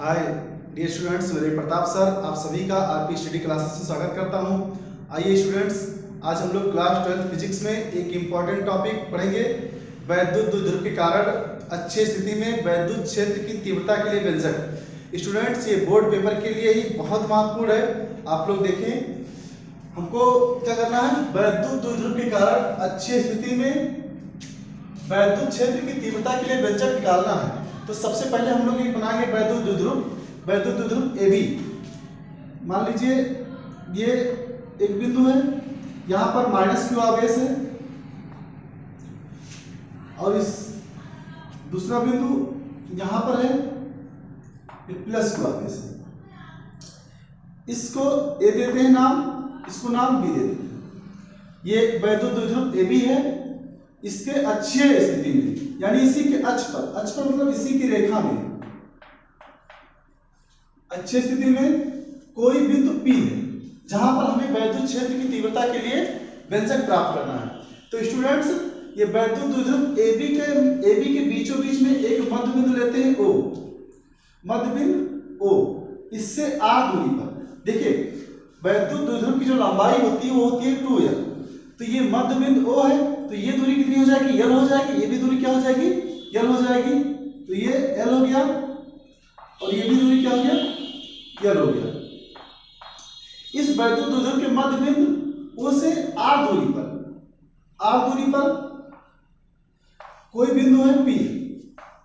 Hi dear students, मेरे Pratap sir आप सभी का आरपी स्टडी क्लासेस में स्वागत करता हूं। आइए स्टूडेंट्स, आज हम लोग क्लास 12 फिजिक्स में एक इम्पॉर्टेंट टॉपिक पढ़ेंगे। वैद्युत द्विध्रुव के कारण अच्छी स्थिति में वैद्युत क्षेत्र की तीव्रता के लिए व्यंजक। स्टूडेंट्स, ये बोर्ड पेपर के लिए ही बहुत महत्वपूर्ण है। आप लोग देखें, हमको क्या करना है, वैद्युत द्विध्रुव के कारण अच्छी स्थिति में वैद्युत क्षेत्र की तीव्रता के लिए व्यंजक निकालना है। तो सबसे पहले हम लोग ये बनाएंगे वैद्युत द्विध्रुव ए बी। मान लीजिए ये एक बिंदु है, यहाँ पर माइनस क्यू आवेश है, और इस दूसरा बिंदु यहाँ पर है प्लस क्यू आवेश है। इसको ए देते हैं नाम, इसको नाम बी देते हैं। ये वैद्युत द्विध्रुव ए बी है। इसके अक्षीय स्थिति में, यानी इसी के अक्ष पर मतलब इसी की रेखा में अक्षीय स्थिति में कोई बिंदु P है जहां पर हमें वैद्युत क्षेत्र की तीव्रता के लिए व्यंजक प्राप्त करना है। तो स्टूडेंट्स, ये वैद्युत द्विध्रुव ए बी के बीचों बीच में एक मध्य बिंदु लेते हैं O, मध्य बिंदु O। इससे r दूरी पर देखिए, वैद्युत द्विध्रुव की जो लंबाई होती है वो होती है 2l। तो ये मध्य बिंदु O है, तो ये दूरी कितनी हो जाएगी, l हो जाएगी। ये भी दूरी क्या हो जाएगी, l हो जाएगी। तो ये l हो गया, और ये भी दूरी क्या हो गया, l हो गया। इस वैद्युत द्विध्रुव के मध्य बिंदु O से r दूरी पर कोई बिंदु है P,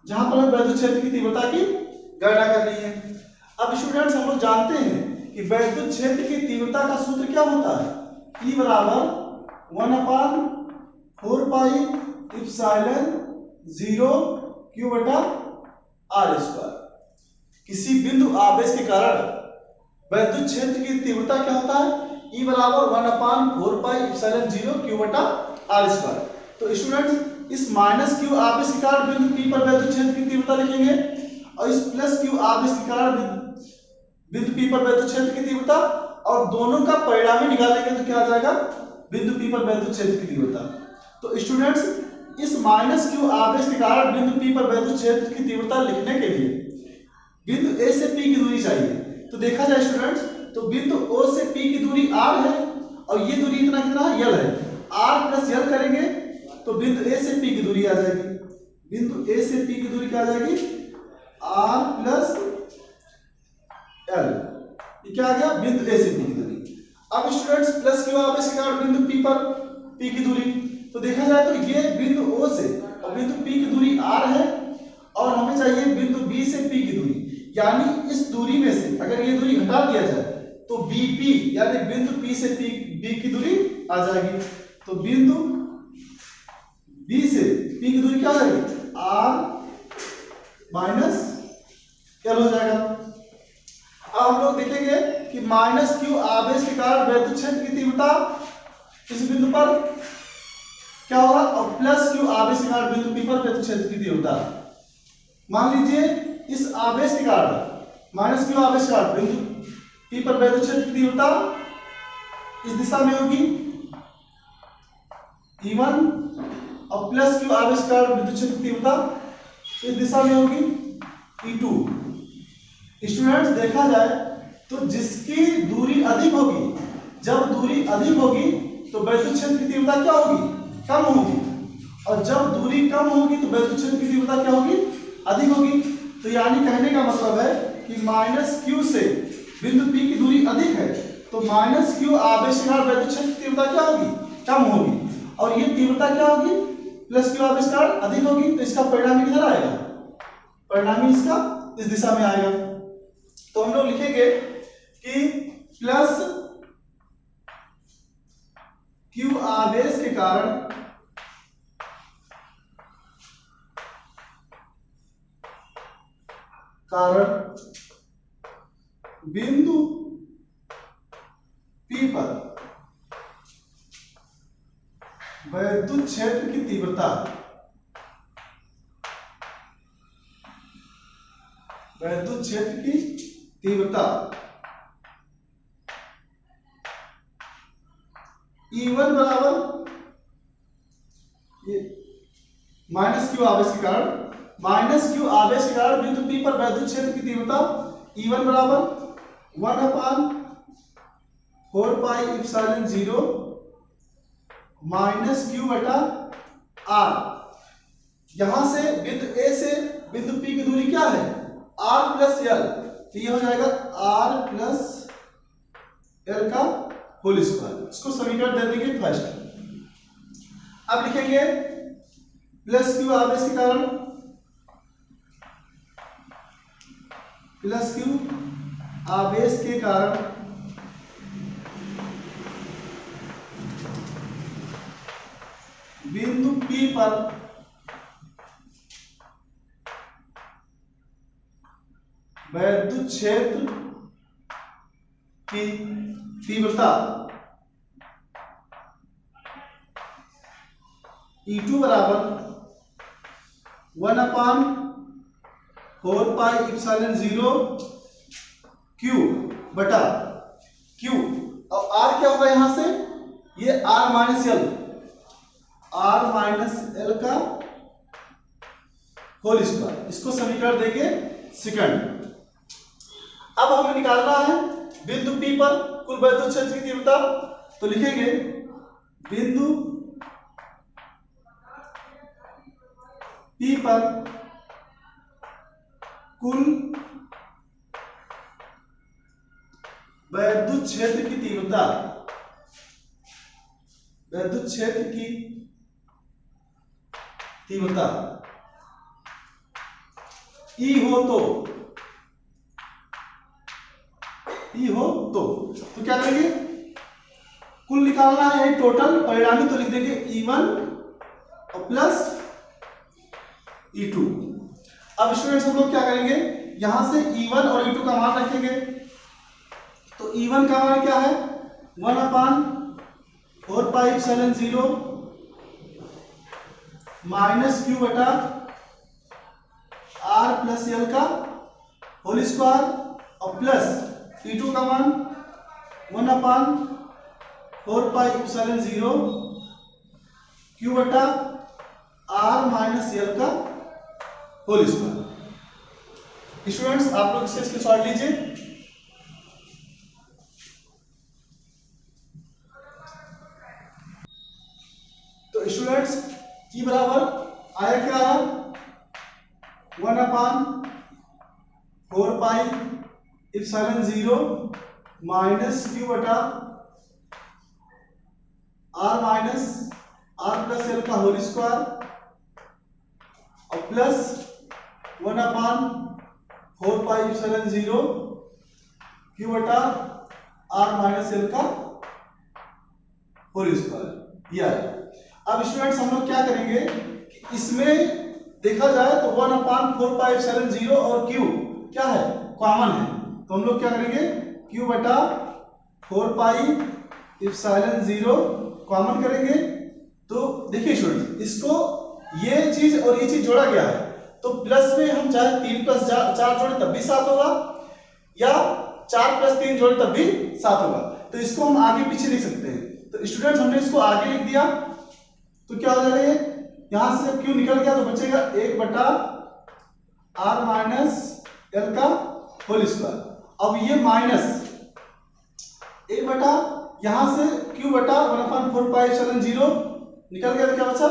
जहां पर हमें वैद्युत क्षेत्र की तीव्रता की गणना करनी है। अब स्टूडेंट्स, हम लोग जानते हैं कि वैद्युत क्षेत्र की तीव्रता का सूत्र क्या होता है, E बराबर 1/4 पाई एप्सिलॉन 0 q बटा r स्क्वायर। किसी बिंदु आवेश के कारण वैद्युत क्षेत्र की तीव्रता क्या होता है, E बराबर 1/4 पाई एप्सिलॉन 0 q बटा r स्क्वायर। तो स्टूडेंट्स, इस माइनस q आवेश के कारण बिंदु P पर वैद्युत क्षेत्र की तीव्रता लिखेंगे, और इस प्लस q आवेश के कारण बिंदु P पर वैद्युत क्षेत्र की तीव्रता, और दोनों का परिणामी निकालेंगे तो क्या आ जाएगा, बिंदु P पर वैद्युत क्षेत्र की तीव्रता। तो स्टूडेंट्स, इस माइनस q आवेश के कारण बिंदु P पर वैद्युत क्षेत्र की तीव्रता लिखने के लिए बिंदु A से P की दूरी चाहिए। तो देखा जाए स्टूडेंट्स, तो बिंदु O से P की दूरी r है, और ये दूरी कितना है, l है। r प्लस l करेंगे तो बिंदु A से P की दूरी आ जाएगी। बिंदु A से P की दूरी क्या आ जाएगी, r प्लस l। ये क्या आ गया, बिंदु A से P की दूरी। अब स्टूडेंट्स, प्लस क्यू आवेश के कारण बिंदु P पर P की दूरी, तो देखा जाए तो ये बिंदु O से और बिंदु P की दूरी r है, और हमें चाहिए बिंदु B से P की दूरी। यानी इस दूरी में से अगर ये दूरी हटा दिया जाए तो BP यानी बिंदु P से B की दूरी आ जाएगी। तो बिंदु B से P की दूरी क्या हो जाएगी, r माइनस l हो जाएगा। अब हम लोग देखेंगे कि माइनस q आवेश के कारण वैद्युत क्षेत्र की तीव्रता इस बिंदु पर क्या होगा, और प्लस q आवेश के कारण बिंदु P पर वैद्युत क्षेत्र की तीव्रता। मान लीजिए इस आवेश के कारण माइनस q आवेश के कारण बिंदु P पर वैद्युत क्षेत्र की तीव्रता इस दिशा में होगी E1, और प्लस q आवेश के कारण विद्युत क्षेत्र की तीव्रता इस दिशा में होगी E2। स्टूडेंट्स, देखा जाए तो जिसकी दूरी अधिक होगी, जब दूरी अधिक होगी तो वैद्युत क्षेत्र की तीव्रता क्या होगी, कम होगी, और जब दूरी कम होगी तो वैद्युत क्षेत्र की तीव्रता क्या होगी, अधिक होगी। तो यानी कहने का मतलब है कि माइनस q से बिंदु P की दूरी अधिक है, तो माइनस q आवेश के कारण वैद्युत क्षेत्र की तीव्रता क्या होगी, कम होगी, और ये तीव्रता क्या होगी, प्लस q आवेश के कारण अधिक होगी। तो इसका परिणामी किधर आएगा, परिणामी इसका इस दिशा में आएगा। तो हम लोग लिखेंगे कि प्लस q आवेश के कारण बिंदु P पर वैद्युत क्षेत्र की तीव्रता E1 बराबर ये माइनस q आवेश के कारण माइनस क्यू आवेश के कारण बिंदु P पर वैद्युत क्षेत्र की तीव्रता E1 बराबर 1/4πε0 माइनस क्यू बटा आर। यहां से बिंदु ए से बिंदु P की दूरी क्या है, r प्लस एल, तो ये हो जाएगा r प्लस एल का होल स्क्वायर। इसको समीकरण दे देंगे फर्स्ट। अब लिखेंगे प्लस क्यू आवेश के कारण, प्लस क्यू आवेश के कारण बिंदु P पर वैद्युत क्षेत्र की तीव्रता E2 बराबर 1/4πε0 Q बटा Q। अब R क्या होगा यहां से, ये R माइनस एल का होल स्क्वायर। इसको समीकरण देंगे सेकंड। अब हमें निकालना है बिंदु P पर कुल वैद्युत क्षेत्र की तीव्रता, तो लिखेंगे बिंदु P पर कुल वैद्युत क्षेत्र की तीव्रता, वैद्युत क्षेत्र की तीव्रता E हो तो क्या करेंगे, कुल निकालना है टोटल परिणामी, तो लिख देंगे E1 और प्लस E2। अब स्टूडेंट्स हम लोग क्या करेंगे, यहां से E1 और E2 का मान रखेंगे। तो E1 का मान क्या है, 1/4πε0 माइनस क्यू बटा आर प्लस एल का होल स्क्वायर, और प्लस E2 का मान 1/4πε0 क्यू बटा आर माइनस एल का होल स्क्वायर। स्टूडेंट्स आप लोग इससे स्क्रीनशॉट लीजिए। तो स्टूडेंट्स E बराबर आया क्या है, 1/4πε0 माइनस क्यू बटा R minus R plus L का होल स्क्वायर, और प्लस 1/4πε0 क्यू बटा आर माइनस एल का होल स्क्वायर। यह अब स्टूडेंट्स हम लोग क्या करेंगे कि इसमें देखा जाए तो 1/4πε0 और Q क्या है, कॉमन है, तो हम लोग क्या करेंगे Q बटा 4πε0 कॉमन करेंगे। तो देखिए स्टूडेंट्स, इसको ये चीज और ये चीज जोड़ा गया है, तो प्लस में हम चाहे 3 + 4 जोड़े तब भी 7 होगा, या 4 + 3 जोड़े तब भी 7 होगा। तो इसको हम आगे पीछे लिख सकते हैं। तो स्टूडेंट्स हमने इसको आगे लिख दिया, तो क्या हो जाएगा, ये यहां से जब Q निकल गया तो बचेगा 1/r माइनस एल का होल स्क्वायर। अब ये माइनस 1 यहां से Q बटा 1/4πε0 निकल गया, तो क्या बचा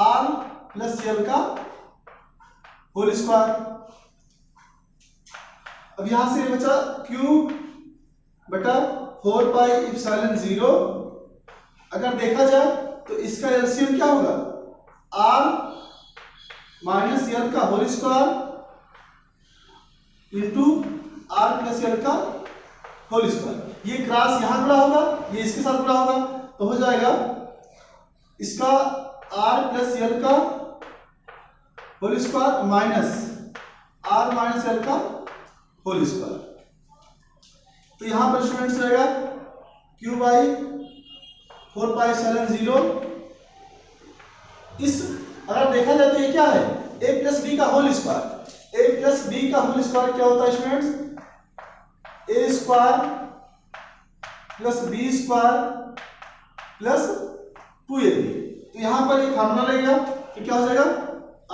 r प्लस एल का होल स्क्वायर। अब यहां से ये बचा Q बटा 4πε0। अगर देखा जाए तो इसका एलसीएम क्या होगा, r माइनस एल का whole square into r plus L का होल स्क्वायर। ये क्रॉस यहां जुड़ा होगा, ये इसके साथ जुड़ा होगा, तो हो जाएगा इसका r प्लस एल का whole square minus r minus L का होल स्क्वायर। तो यहां पर स्टूडेंट्स रहेगा Q बाई 4πε0। इस अगर देखा जाए तो ये क्या है, a प्लस बी का whole square. a plus B का होल स्क्वायर क्या होता है students, a square plus B square plus 2ab। तो यहां पर एक फार्मूला लगेगा, तो क्या हो जाएगा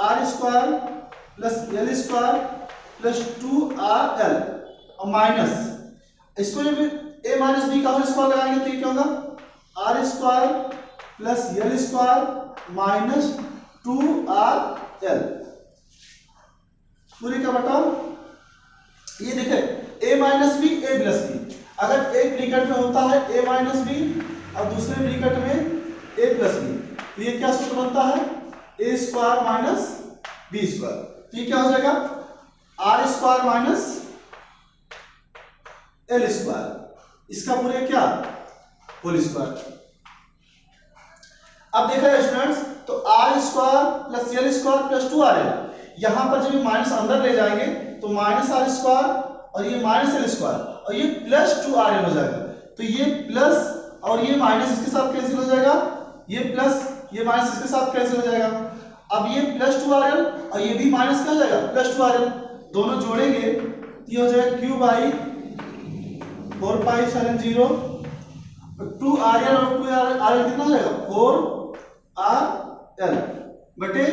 r square plus L square plus 2RL और माइनस इसको जब a माइनस बी का होल स्क्वायर लगाएंगे तो ये क्या होगा R square plus L square minus 2RL पूरे का बटा ये देखें a minus B a plus B. अगर एक ब्रैकेट में होता है a माइनस बी और दूसरे ब्रैकेट में a प्लस बी तो ये क्या सूत्र बनता है a square minus B square. तो ये क्या हो जाएगा R square minus L square इसका पूरे क्या होल स्क्वायर। अब देखा जाए स्टूडेंट्स तो R square plus L square plus 2RL यहां पर जब माइनस अंदर ले जाएंगे तो माइनस आर स्क्वायर और ये माइनस एल स्क्वायर और ये प्लस 2RL हो जाएगा। तो ये प्लस और ये माइनस इसके साथ कैंसिल हो जाएगा ये प्लस ये माइनस इसके साथ कैंसिल हो जाएगा। अब ये प्लस 2RL और ये भी माइनस क्या हो जाएगा प्लस 2RL दोनों जोड़ेंगे तो ये हो जाएगा क्यू बाई 4π/0 2RL और 2RL कितना हो जाएगा 4RL बटे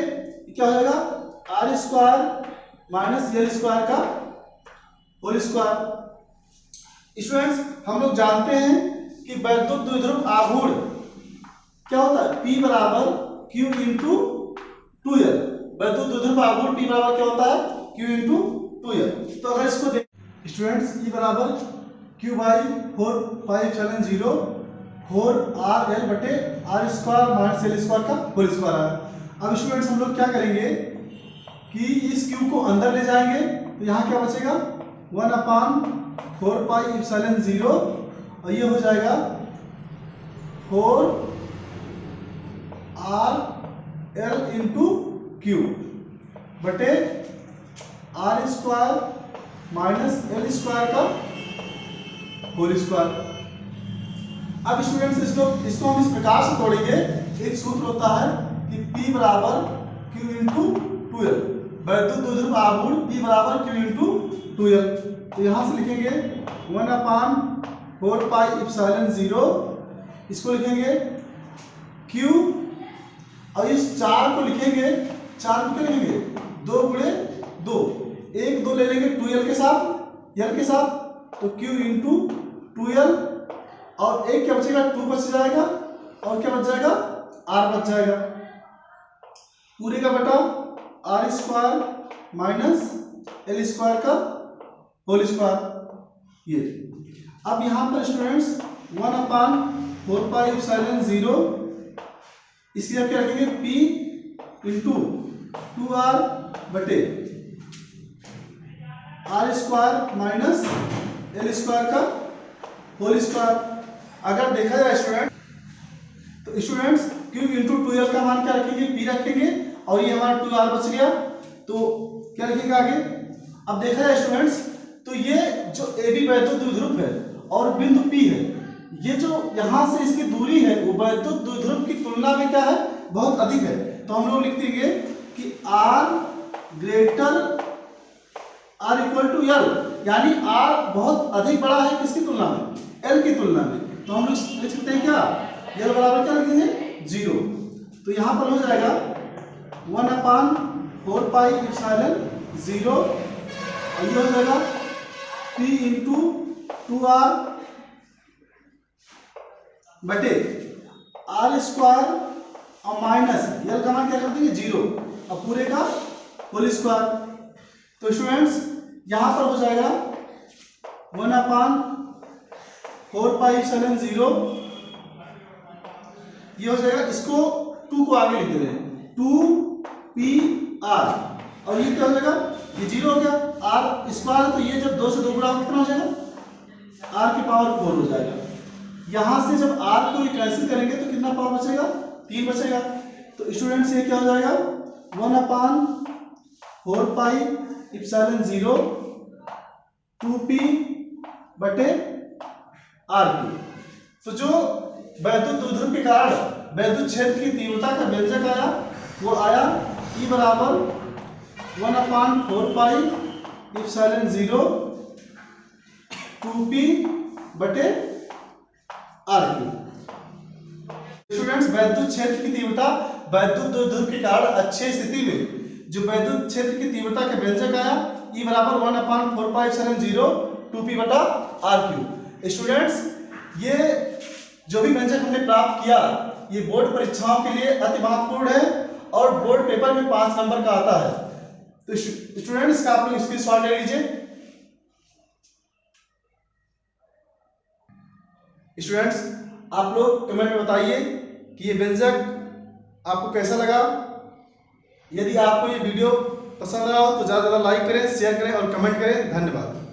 क्या हो जाएगा R square minus L square का होल स्क्वायर। स्टूडेंट्स हम लोग जानते हैं कि वैद्युत द्विध्रुव आघूर्ण क्या होता है P बराबर Q इंटू 2L। वैद्युत द्विध्रुव आघूर्ण P बराबर क्या होता है Q इंटू 2L। तो अगर इसको स्टूडेंट्स E बराबर Q बाई 4π/0 4RL बटे R square minus L square का होल स्क्वायर है। अब स्टूडेंट्स हम लोग क्या करेंगे कि इस Q को अंदर ले जाएंगे तो यहाँ क्या बचेगा 1/4π/0 और ये हो जाएगा 4RL इंटू Q बटे R square minus L square का होल स्क्वायर। अब स्टूडेंट्स इसको हम इस प्रकार से तोड़ेंगे एक सूत्र होता है कि P बराबर Q इंटू 2L वैद्युत द्विध्रुव आघूर्ण P बराबर Q इंटू 2L। तो यहां से लिखेंगे 1/4π/0 इसको लिखेंगे Q और इस 4 को लिखेंगे 4 को क्या लिखेंगे 2 गुणे 2 1 2 ले लेंगे 2L के साथ तो Q इंटू 2L और एक क्या बचेगा 2 बच जाएगा और क्या बच जाएगा R बच जाएगा पूरे का बटा R square minus L square का होल स्क्वायर। ये अब यहां पर स्टूडेंट्स 1/4π/0 इसकी जगह क्या रखेंगे P इंटू 2R बटे R square minus L square का होल स्क्वायर। अगर देखा जाए स्टूडेंट तो स्टूडेंट्स Q इंटू 2L का मान क्या रखेंगे P रखेंगे और ये हमारा 2R बच गया तो क्या लिखेंगे आगे। अब देखा जाए स्टूडेंट्स तो ये जो AB वैद्युत द्विध्रुव है और बिंदु P है ये जो यहां से इसकी दूरी है वो वैद्युत द्विध्रुव की तुलना में क्या है बहुत अधिक है। तो हम लोग लिख देंगे कि R greater R equal to L यानी R बहुत अधिक बड़ा है किसकी तुलना में L की तुलना में। तो हम लोग लिख सकते हैं क्या L बराबर क्या लिख देंगे 0। तो यहां पर हो जाएगा 1/4π/0 और ये हो जाएगा P इंटू 2R बटे आर स्क्वायर और माइनस L का मान क्या कर देंगे 0 और पूरे का होल स्क्वायर। तो स्टूडेंट्स यहां पर हो जाएगा 1/4π/0 ये हो जाएगा इसको 2 को आगे लिख दे रहे हैं 2PR और ये क्या हो जाएगा ये 0 हो गया आर स्क्वायर तो ये जब 2 से 2 गुणा कितना हो जाएगा R की पावर 4 हो जाएगा। यहां से जब R को कैंसिल करेंगे तो कितना पावर बचेगा 3 बचेगा। तो स्टूडेंट्स ये क्या हो जाएगा 1/4π/0 2P बटे RP। तो जो वैद्युत द्विध्रुव के कारण वैद्युत क्षेत्र की तीव्रता का व्यंजक आया वो आया E बराबर 1/4π/0 2P बटे RP। स्टूडेंट्स वैद्युत क्षेत्र की तीव्रता वैद्युत द्विध्रुव के कारण अच्छी स्थिति में जो वैद्युत क्षेत्र की तीव्रता के व्यंजक आया E बराबर 1/4πε0 2p/r³। स्टूडेंट्स, ये जो भी व्यंजक हमने प्राप्त किया ये बोर्ड परीक्षाओं के लिए अति महत्वपूर्ण है और बोर्ड पेपर में 5 नंबर का आता है। तो स्टूडेंट्स का आप लोग स्क्रीनशॉट ले लीजिए। स्टूडेंट्स, आप लोग कमेंट में बताइए कि ये व्यंजक आपको कैसा लगा। यदि आपको ये वीडियो पसंद आया हो तो ज़्यादा से ज़्यादा लाइक करें, शेयर करें और कमेंट करें। धन्यवाद।